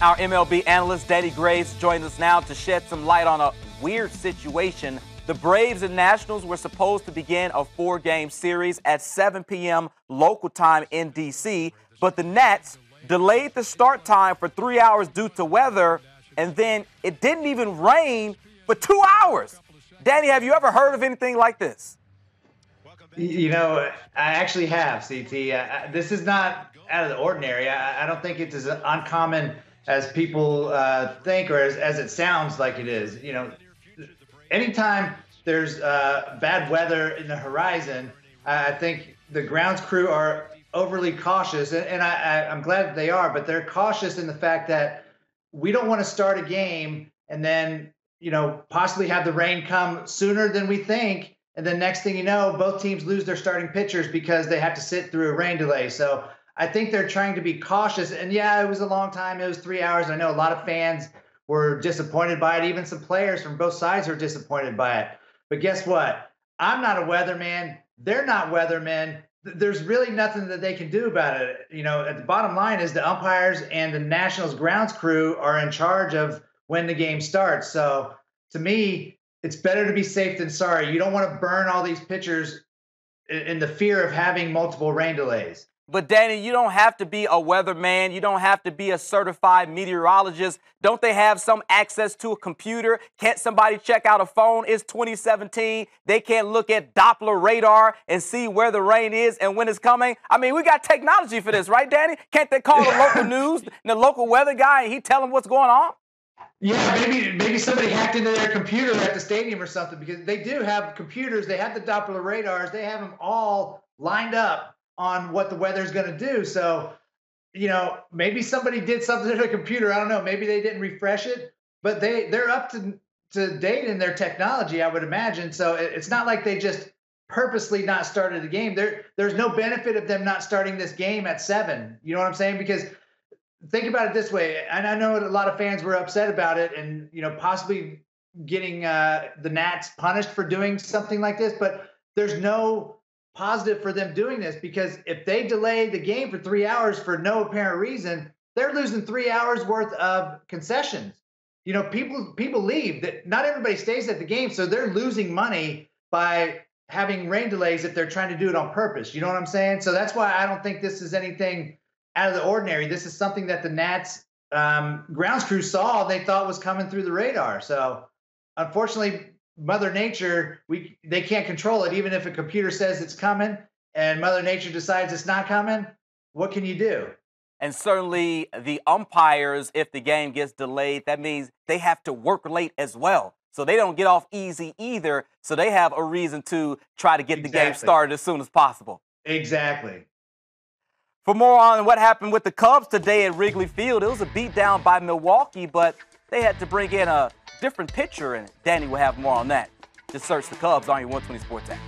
Our MLB analyst, Danny Graves, joins us now to shed some light on a weird situation. The Braves and Nationals were supposed to begin a 4-game series at 7 p.m. local time in D.C., but the Nats delayed the start time for 3 hours due to weather, and then it didn't even rain for 2 hours. Danny, have you ever heard of anything like this? You know, I actually have, CT. This is not out of the ordinary. I don't think it's as uncommon as people think, or as it sounds like it is. You know, anytime there's bad weather in the horizon, I think the grounds crew are overly cautious, and I'm glad that they are, but they're cautious in the fact that we don't want to start a game and then, you know, possibly have the rain come sooner than we think. And then next thing you know, both teams lose their starting pitchers because they have to sit through a rain delay. So I think they're trying to be cautious. And yeah, it was a long time. It was 3 hours. I know a lot of fans were disappointed by it. Even some players from both sides were disappointed by it. But guess what? I'm not a weatherman. They're not weathermen. There's really nothing that they can do about it. You know, at the bottom line is the umpires and the Nationals grounds crew are in charge of when the game starts. So to me, it's better to be safe than sorry. You don't want to burn all these pitchers in the fear of having multiple rain delays. But, Danny, you don't have to be a weatherman. You don't have to be a certified meteorologist. Don't they have some access to a computer? Can't somebody check out a phone? It's 2017. They can't look at Doppler radar and see where the rain is and when it's coming. I mean, we got technology for this, right, Danny? Can't they call the local news and the local weather guy and he tell them what's going on? Yeah, maybe somebody hacked into their computer at the stadium or something, because they do have computers. They have the Doppler radars. They have them all lined up on what the weather is going to do. So, you know, maybe somebody did something to the computer. I don't know. Maybe they didn't refresh it, but they're up to date in their technology, I would imagine. So it's not like they just purposely not started the game. There's no benefit of them not starting this game at 7. You know what I'm saying? Because think about it this way, and I know a lot of fans were upset about it and, you know, possibly getting the Nats punished for doing something like this, but there's no positive for them doing this, because if they delay the game for 3 hours for no apparent reason, they're losing 3 hours worth of concessions. You know, people leave. That not everybody stays at the game, so they're losing money by having rain delays if they're trying to do it on purpose. You know what I'm saying? So that's why I don't think this is anything out of the ordinary. This is something that the Nats grounds crew saw, they thought was coming through the radar. So unfortunately, Mother Nature, they can't control it. Even if a computer says it's coming and Mother Nature decides it's not coming, what can you do? And certainly the umpires, if the game gets delayed, that means they have to work late as well. So they don't get off easy either. So they have a reason to try to get the game started as soon as possible. Exactly. For more on what happened with the Cubs today at Wrigley Field, it was a beatdown by Milwaukee, but they had to bring in a different pitcher, and Danny will have more on that. Just search the Cubs on your 120 Sports app.